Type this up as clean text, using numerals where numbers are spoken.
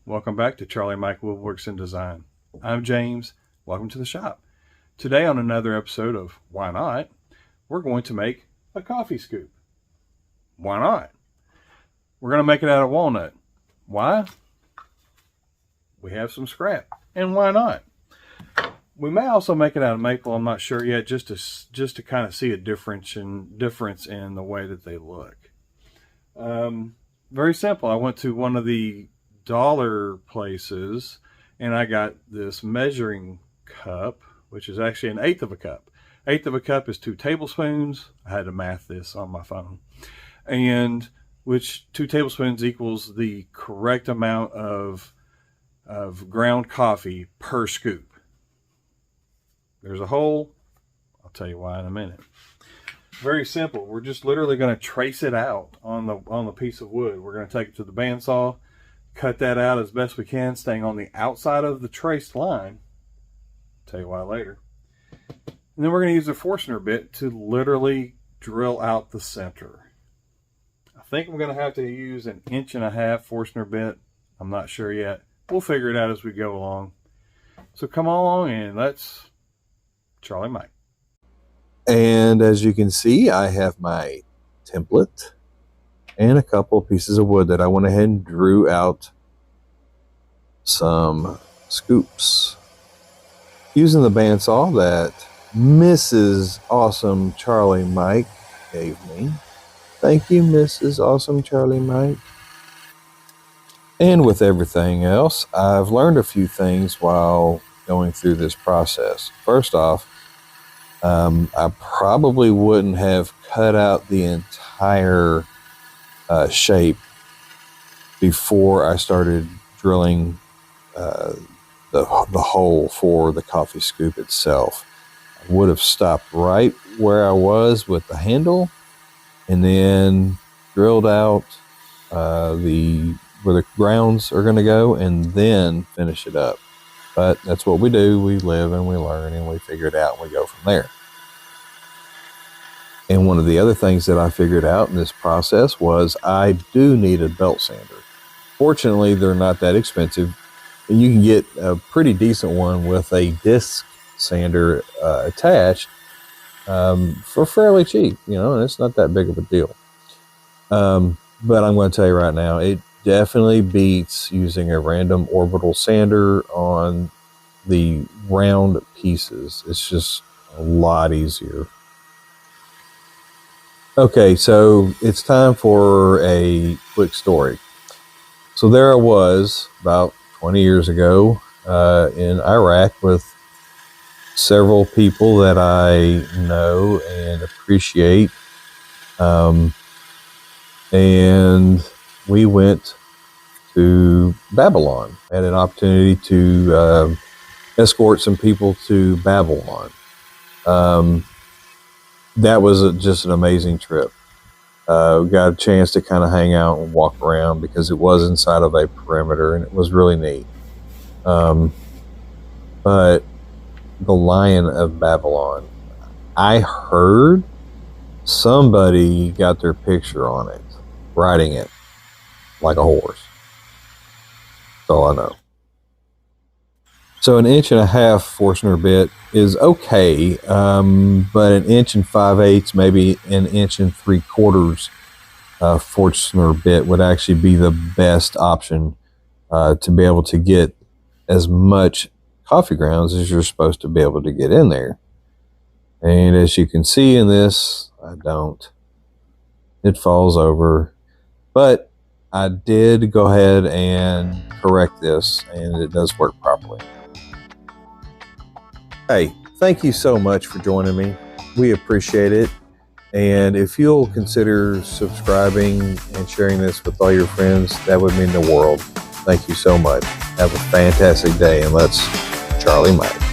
Welcome back to Charlie Mike Woodworks Design. I'm James. Welcome to the shop. Today on another episode of Why Not, we're going to make a coffee scoop. Why not? We're going to make it out of walnut. Why? We have some scrap. And why not? We may also make it out of maple. I'm not sure yet, just to kind of see a difference in the way that they look. Very simple. I went to one of the dollar places and I got this measuring cup, which is actually an eighth of a cup. Eighth of a cup is 2 tablespoons. I had to math this on my phone. And which 2 tablespoons equals the correct amount of ground coffee per scoop. There's a hole. I'll tell you why in a minute. Very simple. We're just literally going to trace it out on the piece of wood. We're going to take it to the bandsaw, cut that out as best we can, staying on the outside of the traced line. I'll tell you why later. And then we're going to use a Forstner bit to literally drill out the center. I think I'm going to have to use an 1.5-inch Forstner bit. I'm not sure yet. We'll figure it out as we go along. So come along and let's Charlie Mike. And as you can see, I have my template and a couple of pieces of wood that I went ahead and drew out some scoops using the bandsaw that Mrs. Awesome Charlie Mike gave me. Thank you, Mrs. Awesome Charlie Mike. And with everything else, I've learned a few things while going through this process. First off, I probably wouldn't have cut out the entire shape before I started drilling the hole for the coffee scoop itself. I would have stopped right where I was with the handle and then drilled out where the grounds are going to go and then finish it up. But that's what we do. We live and we learn and we figure it out and we go from there. And one of the other things that I figured out in this process was I do need a belt sander. Fortunately, they're not that expensive. And you can get a pretty decent one with a disc sander attached for fairly cheap, and it's not that big of a deal. But I'm going to tell you right now, it definitely beats using a random orbital sander on the round pieces. It's just a lot easier. Okay, so it's time for a quick story. So there I was about 20 years ago in Iraq with several people that I know and appreciate. And we went to Babylon. I had an opportunity to escort some people to Babylon. That was just an amazing trip. We got a chance to kind of hang out and walk around because it was inside of a perimeter and it was really neat. But the Lion of Babylon, I heard somebody got their picture on it, riding it like a horse. That's all I know. So an 1.5-inch Forstner bit is okay, but an 1 5/8, maybe an 1 3/4 Forstner bit would actually be the best option to be able to get as much coffee grounds as you're supposed to be able to get in there. And as you can see in this, I don't. It falls over. But I did go ahead and correct this, and it does work properly. Hey, thank you so much for joining me. We appreciate it. And if you'll consider subscribing and sharing this with all your friends, that would mean the world. Thank you so much. Have a fantastic day, and let's Charlie Mike.